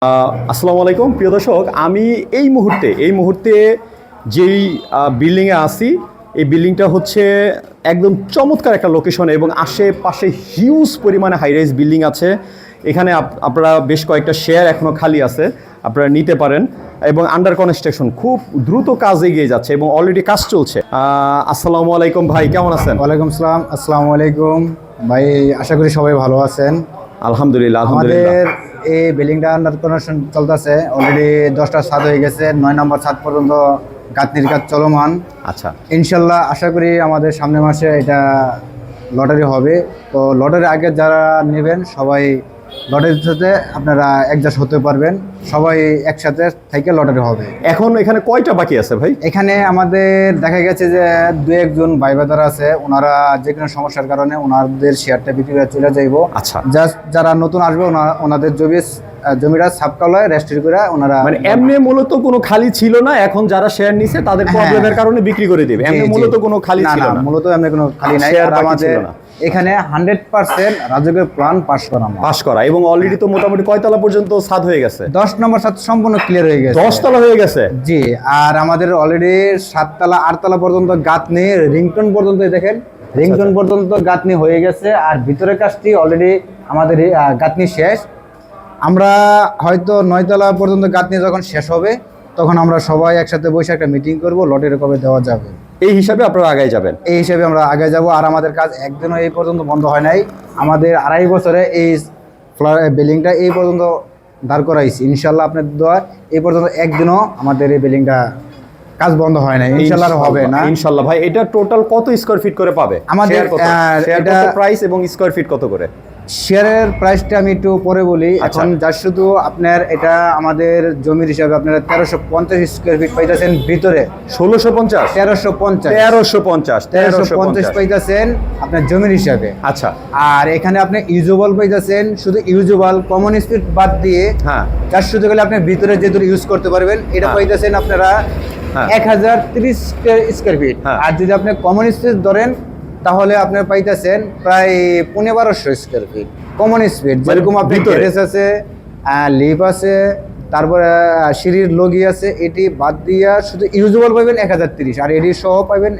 আসসালামু আলাইকুম প্রিয় দর্শক, আমি এই মুহূর্তে যেই বিল্ডিংয়ে আছি, এই বিল্ডিংটা হচ্ছে একদম চমৎকার একটা লোকেশনে এবং আশেপাশে হিউজ পরিমাণে হাই রাইজ বিল্ডিং আছে। এখানে আপনারা বেশ কয়েকটা শেয়ার এখনও খালি আছে, আপনারা নিতে পারেন এবং আন্ডার কনস্ট্রাকশন খুব দ্রুত কাজ এগিয়ে যাচ্ছে এবং অলরেডি কাজ চলছে। আসসালামু আলাইকুম ভাই, কেমন আছেন? ওয়ালাইকুম আসসালাম। আসসালামু আলাইকুম ভাই, আশা করি সবাই ভালো আছেন। আলহামদুলিল্লাহ। আমাদের এই বিল্ডিংটা আন্ডার কনস্ট্রাকশন চলতেছে, অলরেডি 10টা ছাদ হয়ে গেছে, 9 নম্বর ছাদ পর্যন্ত গাঁথনির কাজ চলমান। আচ্ছা, ইনশাল্লাহ আশা করি আমাদের সামনের মাসে এটা লটারি হবে। তো লটারি আগে যারা নেবেন সবাই লটারির সাথে আপনারা অ্যাডজাস্ট হতে পারবেন, সবাই একসাথে থেকে লটারি হবে। এখন এখানে কয়টা বাকি আছে ভাই? এখানে আমাদের দেখা গেছে যে দু একজন ভাই ব্রাদার আছে, ওনারা যে কোনো সমস্যার কারণে ওনাদের শেয়ারটা বিক্রি করে চলে যাইব। আচ্ছা, জাস্ট যারা নতুন আসবে ওনাদের জমিটা সাবকালায় রেজিস্ট্রি করে ওনারা, মানে এমনি মূলত কোনো খালি ছিল না, এখন যারা শেয়ার নিছে তাদের প্রবলেমের কারণে বিক্রি করে দিবে। এমনি মূলত কোনো খালি ছিল না, মূলত এমনি কোনো খালি নাই। আর আমাদের এখানে 100% রাজুকের প্ল্যান পাস করা এবং অলরেডি তো মোটামুটি কয়তলা পর্যন্ত ছাদ হয়ে গেছে? 10 নম্বর ছাদ সম্পূর্ণ ক্লিয়ার হয়ে গেছে। 10 তলা হয়ে গেছে? জি। আর আমাদের অলরেডি 7 তলা 8 তলা পর্যন্ত গাঁথনি, রিংটোন পর্যন্ত দেখেন, রিংটোন পর্যন্ত গাঁথনি হয়ে গেছে। আর ভিতরের কাজটি অলরেডি আমাদের গাঁথনি শেষ। আমরা হয়তো 9 তলা পর্যন্ত গাঁথনি যখন শেষ হবে তখন আমরা সবাই একসাথে বসে একটা মিটিং করব, লটের কবে দেওয়া যাবে, এই হিসাবে আপনারা আগায় যাবেন। এই হিসাবে আমরা আগে যাব। আর আমাদের কাজ একদিনও এই পর্যন্ত বন্ধ হয় নাই। আমাদের 2.5 বছরে এই বিল্ডিংটা এই পর্যন্ত দাঁড় করাইছি। ইনশাল্লাহ আপনার দোয়া এই পর্যন্ত একদিনও আমাদের এই বিল্ডিংটা কাজ বন্ধ হয় না, ইনশাল্লাহ হবে না। ইনশাল্লাহ। ভাই এটা টোটাল কত স্কয়ার ফিট করে পাবে আমাদের? এটা প্রাইস এবং স্কয়ার ফিট কত করে? শেয়ারের প্রাইসটা আমি একটু পরে বলি। এখন যা শুধু আপনার এটা আমাদের জমির হিসাবে আপনারা 1350 স্কয়ার ফিট পাইতেছেন ভিতরে। 1650 1350 পাইতেছেন আপনার জমির হিসাবে। আচ্ছা। আর এখানে আপনি ইউজেবল পাইতেছেন, শুধু ইউজেবল কমন স্পিড বাদ দিয়ে, হ্যাঁ, যার শুধু গেলে আপনি ভিতরে যে দূর ইউজ করতে পারবেন এটা পাইতেছেন আপনারা 1030 স্কয়ার ফিট। আর যদি আপনি কমন স্পেস ধরেন তাহলে আপনার পাইতেছেন প্রায় 1500 স্কয়ার ফিট কমন স্পেস। যেরকম আপনার গ্যারেজ আছে, লিফট আছে, তারপরে সিঁড়ির লগি আছে, এটি বাদ দিয়া শুধু ইউজেবল পাবেন 1030, আর এটি সহ পাবেন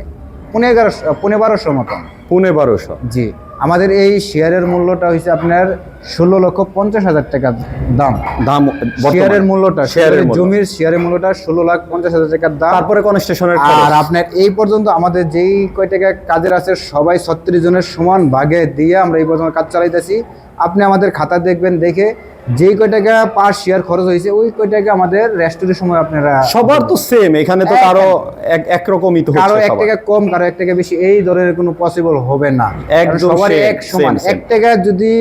1500 মতন। 1500? জি। আমাদের এই শেয়ারের মূল্যটা হয়েছে আপনার 16,50,000 টাকা দাম। শেয়ারের মূল্যটা, জমির শেয়ারের মূল্যটা 16,50,000 টাকার দাম। তারপরে কনস্ট্রাকশনের। আর আপনার এই পর্যন্ত আমাদের যেই কয় টাকা কাজের আছে সবাই 36 জনের সমান ভাগে দিয়ে আমরা এই পর্যন্ত কাজ চালাইতেছি। আপনি আমাদের খাতা দেখবেন, দেখে যেই কয় টাকা পার শেয়ার খরচ হয়েছে ওই কয় টাকা আমাদের রেস্টোরের সময় আপনারা সবার তো সেম, এখানে তো কারো একরকমই তো হচ্ছে, কারো 1 টাকা কম, কারো 1 টাকা বেশি, এই ধরনের কোনো পসিবল হবে না। সবার এক সমান। 1 টাকা যদি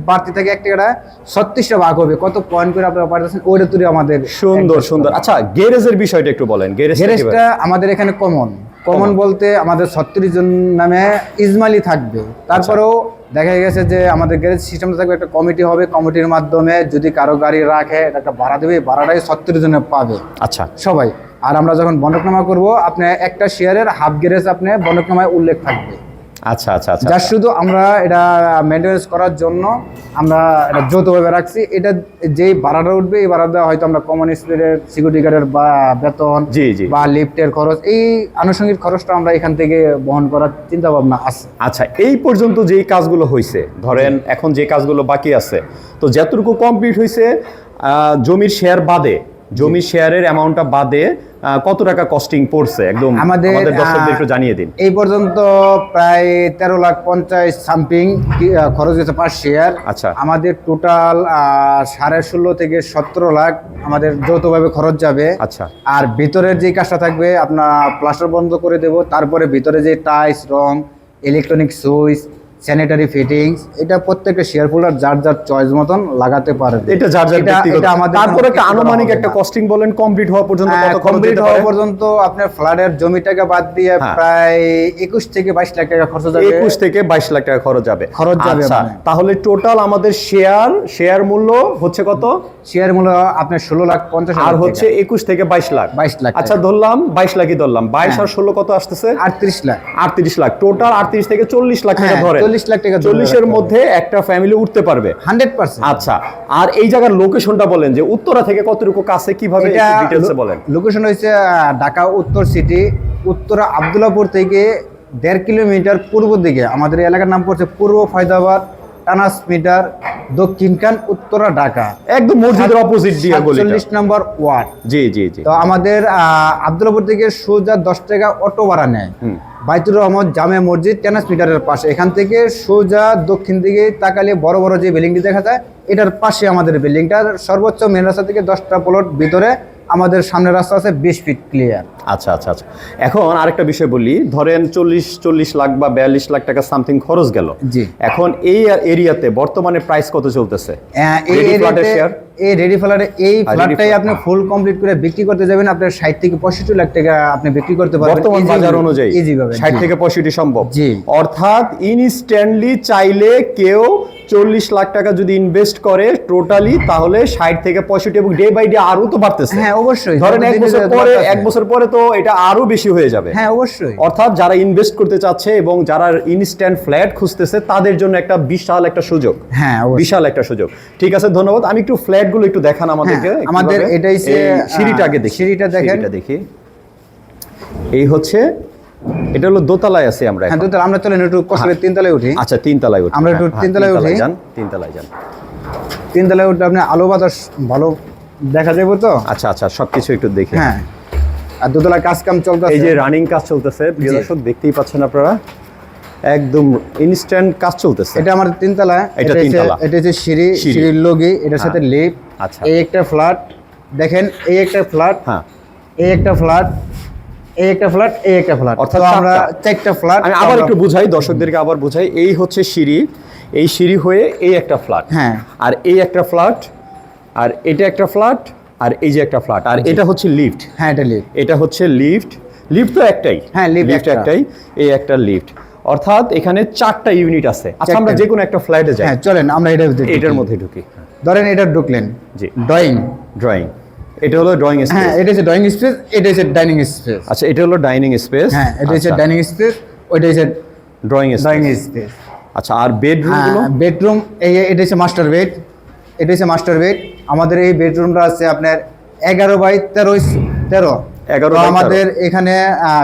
বাড়তি থাকে 1 টাকাটা 36টা ভাগ হবে, কত পয়েন্ট করে আপনারা পাঠাচ্ছেন ওইটা তুই আমাদের। সুন্দর। আচ্ছা, গ্যারেজের বিষয়টা একটু বলেন। গ্যারেজটা আমাদের এখানে কমন বলতে আমাদের 36 জন নামে ইজমালি থাকবে। তারপরেও দেখা গেছে যে আমাদের গ্যারেজ সিস্টেমটা থাকবে, একটা কমিটি হবে, কমিটির মাধ্যমে যদি কারো গাড়ি রাখে একটা ভাড়া দেবে, ভাড়াটাই 36 জনে পাবে। আচ্ছা, সবাই। আর আমরা যখন বন্ধকনামা করব আপনি একটা শেয়ারের হাফ গ্যারেজ আপনি বন্ধকনামায় উল্লেখ থাকবে। আচ্ছা। যা শুধু আমরা এটা মেনটেন্যান্স করার জন্য আমরা এটা যৌথভাবে রাখছি। এটা যেই ভাড়াটা উঠবে এই ভাড়াটা হয়তো আমরা কমন স্পিডের সিকিউরিটি গার্ডের বা বেতন বা লিফটের খরচ, এই আনুষঙ্গিক খরচটা আমরা এখান থেকে বহন করার চিন্তা ভাবনা আছে। আচ্ছা, এই পর্যন্ত যেই কাজগুলো হয়েছে, ধরেন এখন যে কাজগুলো বাকি আছে, তো যতটুকু কমপ্লিট হয়েছে জমির শেয়ার বাদে, জমির শেয়ারের অ্যামাউন্টটা বাদে কত টাকা কস্টিং পড়ছে একদম আমাদের দর্শকদের একটু জানিয়ে দিন। এই পর্যন্ত প্রায় 13,50,000 সামথিং খরচ গেছে পার শেয়ার। আচ্ছা। আমাদের টোটাল 16.5 থেকে 17 লাখ আমাদের যৌথভাবে খরচ যাবে। আচ্ছা। আর ভিতরের যে কাজটা থাকবে আপনার প্লাস্টার বন্ধ করে দেব, তারপরে ভিতরে যে টাইলস, রং, ইলেকট্রনিক সুইচ, স্যানিটারি ফিটিংস, এটা প্রত্যেকটা শেয়ার হোল্ডার যার যার চয়েস মতন লাগাতে পারবে। এটা যার যার ব্যক্তিগত। তারপরে একটা আনুমানিক একটা কস্টিং বলেন কমপ্লিট হওয়া পর্যন্ত কত খরচ যেতে পারে? পর্যন্ত আপনার ফ্ল্যাটের জমিটাকে বাদ দিয়ে প্রায় 21 থেকে 22 লাখ টাকা খরচ যাবে। 21 থেকে 22 লাখ টাকা খরচ যাবে। আচ্ছা, তাহলে টোটাল আমাদের শেয়ার মূল্য হচ্ছে কত? শেয়ার মূল্য আপনার 16,50,000 আর হচ্ছে 21 থেকে 22 লাখ। 22 লাখ আচ্ছা ধরলাম 22 লাখই ধরলাম, 22 আর 16 কত আসতেছে? 38 লাখ। 38 লাখ টোটাল, 38 থেকে 40 লাখ টাকা ধরে। 40 লাখ টাকা 40 এর মধ্যে একটা ফ্যামিলি উঠতে পারবে 100%। আচ্ছা, আর এই জায়গার লোকেশনটা বলেন যে উত্তরা থেকে কতটুকু কাছে, কিভাবে এটা ডিটেইলসে বলেন। লোকেশন হচ্ছে ঢাকা উত্তর সিটি, উত্তরা আব্দুল্লাহপুর থেকে 1.5 কিলোমিটার পূর্ব দিকে। আমাদের এলাকার নাম পড়ছে পূর্ব ফয়দাবাদ, টানাস মিটার, দক্ষিণ খান, উত্তরা, ঢাকা। একদম মসজিদের অপোজিট দিয়ে গলিটা। 47 নম্বর ওয়ার্ড। জি জি জি। তো আমাদের আব্দুল্লাহপুর থেকে সোজা 10 টাকা অটো ভাড়া নেয়। বাইতুর রহমত জামে মসজিদ টানাস মিটারের পাশে। এখান থেকে সোজা দক্ষিণ দিকে তাকালে বড় বড় যে বিল্ডিংটি দেখা যায়, এটার পাশে আমাদের বিল্ডিংটার। সর্বোচ্চ মেন রাস্তা থেকে 10টা প্লট ভিতরে, আমাদের সামনের রাস্তা আছে 20 ফিট ক্লিয়ার। আচ্ছা আচ্ছা আচ্ছা, এখন আরেকটা বিষয় বলি, ধরেন 40 লাখ বা 42 লাখ টাকা সামথিং খরচ গেল। জি। এখন এই এরিয়াতে বর্তমানে প্রাইস কত চলতেছে? এই Ready flat এর share? এই রেডি ফ্ল্যাটে এই ফ্ল্যাটটাই আপনি ফুল কমপ্লিট করে বিক্রি করতে যাবেন, আপনার 60 থেকে 65 লাখ টাকা আপনি বিক্রি করতে পারবেন বর্তমান বাজার অনুযায়ী ইজি ভাবে। 60 থেকে 65 সম্ভব। জি। অর্থাৎ ইনস্ট্যান্টলি চাইলে কেউ 40 লাখ টাকা যদি ইনভেস্ট করে টোটালি, তাহলে 60 থেকে 65 এবং ডে বাই ডে আরো তো বাড়তেছে। হ্যাঁ অবশ্যই। ধরেন এক বছর পরে তো এটা আরো বেশি হয়ে যাবে। হ্যাঁ অবশ্যই। অর্থাৎ যারা ইনভেস্ট করতে চাচ্ছে এবং যারা ইনস্ট্যান্ট ফ্ল্যাট খুঁজতেছে তাদের জন্য একটা বিশাল একটা সুযোগ। হ্যাঁ অবশ্যই। বিশাল একটা সুযোগ। ঠিক আছে, ধন্যবাদ। আমি একটু ফ্ল্যাটগুলো একটু দেখান আমাদেরকে। আমাদের এটাই সিঁড়িটা আগে দেখি। সিঁড়িটা দেখেন। সিঁড়িটা দেখি। এই হচ্ছে, এটা হলো দোতলায় আছে আমরা এখন। হ্যাঁ দোতলা। আমরা চলেন একটু কষ্ট করে 3 তলায় উঠি। আচ্ছা 3 তলায় উঠি। আমরা একটু 3 তলায় উঠি। যান 3 তলায় যান। 3 তলায় উঠলে আপনি আলো বাতাস ভালো দেখা যাবে তো। আচ্ছা আচ্ছা, সবকিছু একটু দেখি। হ্যাঁ। আর দোতলায় কাজ কাম চলতেছে। এই যে রানিং কাজ চলতেছে, প্রিয় দর্শক দেখতেই পাচ্ছেন আপনারা, একদম ইনস্ট্যান্ট কাজ চলতেছে। এটা আমাদের 3 তলা। এটা 3 তলা। এটা হচ্ছে সিঁড়ি, সিঁড়ির লগি, এটার সাথে লিফট। আচ্ছা। এই একটা ফ্ল্যাট দেখেন, এই একটা ফ্ল্যাট, হ্যাঁ, এই একটা ফ্ল্যাট, এই একটা ফ্ল্যাট, এই একটা ফ্ল্যাট। অর্থাৎ তো আমরা 4টা ফ্ল্যাট। আমি আবার একটু বুঝাই, দর্শকদেরকে আবার বুঝাই। এই হচ্ছে সিঁড়ি, এই সিঁড়ি হয়ে এই একটা ফ্ল্যাট। হ্যাঁ। আর এই একটা ফ্ল্যাট, আর এটা একটা ফ্ল্যাট, আর এই যে একটা ফ্ল্যাট, আর এটা হচ্ছে লিফট। হ্যাঁ এটা লিফট। এটা হচ্ছে লিফট। লিফট তো একটাই। হ্যাঁ, লিফট একটাই। এই একটা লিফট, অর্থাৎ এখানে 4টা ইউনিট আছে। আচ্ছা, আমরা যে কোনো একটা ফ্ল্যাটে যাই। হ্যাঁ চলেন আমরা এটার মধ্যে ঢুকি। ধরেন এটা ঢুকলেন। জি। ড্রয়িং। এটা হলো ড্রয়িং স্পেস। হ্যাঁ এটা হচ্ছে ড্রয়িং স্পেস, এটা হচ্ছে ডাইনিং স্পেস। আচ্ছা, এটা হলো ডাইনিং স্পেস। হ্যাঁ এটা হচ্ছে ডাইনিং স্পেস, ওইটা হচ্ছে ড্রয়িং স্পেস। আচ্ছা, আর বেডরুমগুলো? বেডরুম এটা হচ্ছে মাস্টার বেড। এটা হচ্ছে মাস্টার বেড। আমাদের এই বেডরুমটা আছে আপনার 11 বাই 13। 11 বাই 13। আমাদের এখানে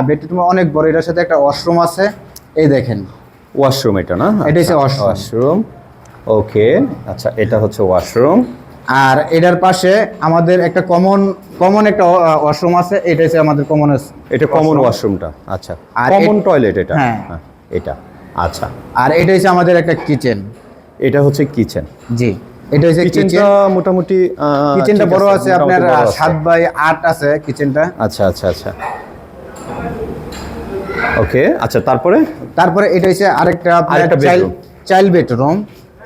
বেডরুম অনেক বড়। এটার সাথে একটা ওয়াশরুম আছে, এই দেখেন। ওয়াশরুম এটা না? এটা হচ্ছে ওয়াশরুম। ওকে, আচ্ছা, এটা হচ্ছে ওয়াশরুম। আর এটার পাশে আমাদের একটা কমন একটা ওয়াশরুম আছে। এটা হচ্ছে আমাদের কমন। এটা কমন ওয়াশরুমটা। আচ্ছা, আর কমন টয়লেট এটা। হ্যাঁ এটা। আচ্ছা, আর এটা হচ্ছে আমাদের একটা কিচেন। এটা হচ্ছে কিচেন। জি, এটা হচ্ছে কিচেনটা মোটামুটি কিচেনটা বড় আছে, আপনার 7 বাই 8 আছে কিচেনটা। আচ্ছা আচ্ছা আচ্ছা, ওকে। আচ্ছা, তারপরে এটা হচ্ছে আরেকটা বেডরুম, চাইল্ড বেডরুম।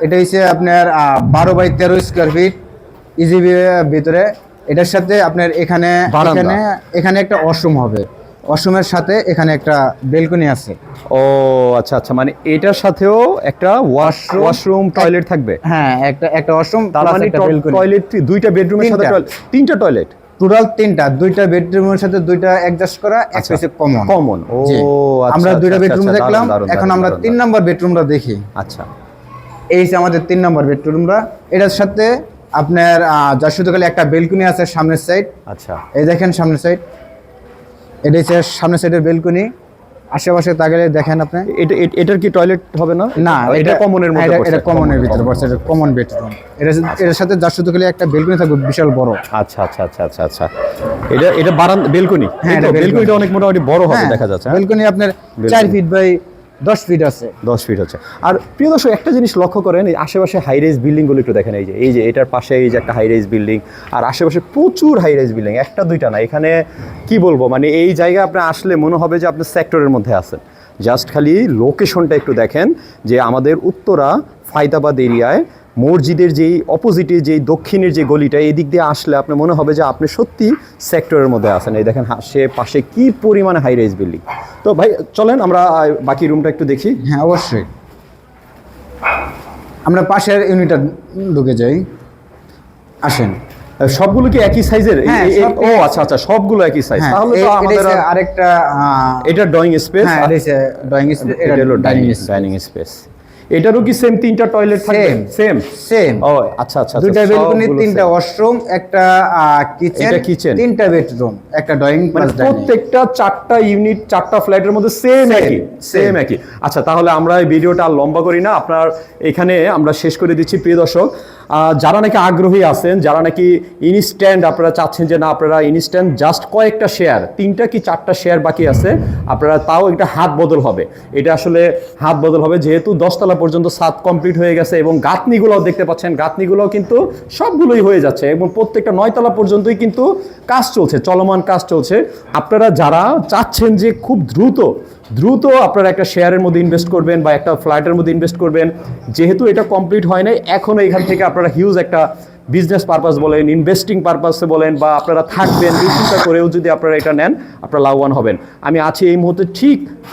এটা হচ্ছে আপনার 12 বাই 13 স্কয়ার ফিট ইজিবি ভিতরে। এটার সাথে আপনার এখানে একটা ওয়াশরুম হবে। ওয়াশরুমের সাথে এখানে একটা বেলকনি আছে। ও আচ্ছা আচ্ছা, মানে এটার সাথেও একটা ওয়াশরুম টয়লেট থাকবে। হ্যাঁ, একটা ওয়াশরুম, তার মানে টয়লেট, 2টা বেডরুমের সাথে 3টা টয়লেট, টোটাল 3টা। 2টা বেডরুমের সাথে 2টা অ্যাডজাস্ট করা, একটা হচ্ছে কমন। ও আচ্ছা, আমরা 2টা বেডরুম আচ্ছা, দেখলাম। দারুণ, এখন আমরা 3 নম্বর বেডরুমটা দেখি। আচ্ছা, এই যে আমাদের 3 নম্বর বেডরুমটা। এটার সাথে আপনার যার শুধু খালি একটা বেলকনি আছে সামনের সাইড। আচ্ছা, এই দেখেন সামনের সাইড। এটা হচ্ছে সামনের সাইডের বেলকনি। আশেপাশে তাকালে দেখেন আপনি। এটার কি টয়লেট হবে না? না, এটা কমনের মধ্যে পড়ছে। এটা কমনের ভিতরে পড়ছে। এটা কমন বেডরুম। এর সাথে যার শুধু খালি একটা বেলকনি থাকবে, বিশাল বড়। আচ্ছা আচ্ছা আচ্ছা আচ্ছা আচ্ছা, এটা বারান্দা বেলকনি। হ্যাঁ, বেলকনিটা অনেক মোটামুটি বড় হবে দেখা যাচ্ছে। বেলকনি আপনার 4 ফিট বাই 10 ফিট আছে। 10 ফিট আছে। আর প্রিয় দর্শক, একটা জিনিস লক্ষ্য করেন, এই আশেপাশে হাই রাইজ বিল্ডিংগুলো একটু দেখেন। এই যে এটার পাশে এই যে একটা হাই রাইজ বিল্ডিং, আর আশেপাশে প্রচুর হাই রাইজ বিল্ডিং, একটা দুইটা না। এখানে কি বলবো, মানে এই জায়গায় আপনি আসলে মনে হবে যে আপনি সেক্টরের মধ্যে আছেন। জাস্ট খালি লোকেশনটা একটু দেখেন, যে আমাদের উত্তরা ফায়দাবাদ এরিয়ায় মসজিদের যেই অপোজিটে যেই দক্ষিণের যে গলিটা, এই দিক দিয়ে আসলে আপনি মনে হবে যে আপনি সত্যি সেক্টরের মধ্যে আছেন। এই দেখেন পাশে কি পরিমাণে হাই রাইজ বিল্ডিং। তো ভাই চলেন আমরা বাকি রুমটা একটু দেখি। হ্যাঁ অবশ্যই, আমরা পাশের ইউনিটটা ঢুকে যাই, আসেন। সবগুলো কি একই সাইজের? হ্যাঁ, সব ও আচ্ছা আচ্ছা, সবগুলো একই সাইজ। হ্যাঁ, তাহলে তো এটা আমাদের হচ্ছে আরেকটা এটা ড্রয়িং স্পেস, হ্যাঁ, এটা হচ্ছে ড্রয়িং স্পেস, এটা হলো ডাইনিং স্পেস। এটারও কি সেম 3টা টয়লেট থাকবে? Same same. ও আচ্ছা আচ্ছা, দুইটা বেলকনি, সবগুলো 3টা same। ওয়াশরুম, একটা কিচেন, এটা kitchen। 3টা বেডরুম, একটা ড্রয়িং মানে প্লাস ডাইনিং। প্রত্যেকটা 4টা ইউনিট 4টা ফ্ল্যাটের মধ্যে সেম একই, সেম একই। আচ্ছা, তাহলে আমরা এই ভিডিওটা আর লম্বা করি না, আপনার এখানে আমরা শেষ করে দিচ্ছি। প্রিয় দর্শক, যারা নাকি আগ্রহী আছেন, যারা নাকি ইনস্ট্যান্ট আপনারা চাচ্ছেন যে না আপনারা ইনস্ট্যান্ট জাস্ট কয়েকটা শেয়ার, 3টা কি 4টা শেয়ার বাকি আছে, আপনারা তাও একটা হাত বদল হবে। এটা আসলে হাত বদল হবে, যেহেতু 10 তলা পর্যন্ত ছাদ কমপ্লিট হয়ে গেছে এবং গাঁথনিগুলোও দেখতে পাচ্ছেন, গাঁথনিগুলোও কিন্তু সবগুলোই হয়ে যাচ্ছে এবং প্রত্যেকটা 9 তলা পর্যন্তই কিন্তু কাজ চলছে, চলমান কাজ চলছে। আপনারা যারা চাচ্ছেন যে খুব দ্রুত আপনারা একটা শেয়ারের মধ্যে ইনভেস্ট করবেন বা একটা ফ্ল্যাটের মধ্যে ইনভেস্ট করবেন, যেহেতু এটা কমপ্লিট হয় নাই এখনও, এখান থেকে আপনারা হিউজ একটা বিজনেস পারপাস বলেন, ইনভেস্টিং পারপাসে বলেন, বা আপনারা থাকবেন এই চিন্তা করেও যদি আপনারা এটা নেন, আপনারা লাভবান হবেন। আমি আছি এই মুহূর্তে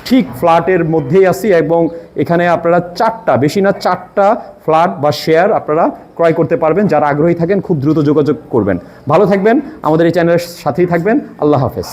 ঠিক ফ্ল্যাটের মধ্যেই আছি এবং এখানে আপনারা 4টা, বেশি না 4টা ফ্ল্যাট বা শেয়ার আপনারা ক্রয় করতে পারবেন। যারা আগ্রহী থাকেন খুব দ্রুত যোগাযোগ করবেন। ভালো থাকবেন, আমাদের এই চ্যানেলের সাথেই থাকবেন। আল্লাহ হাফেজ।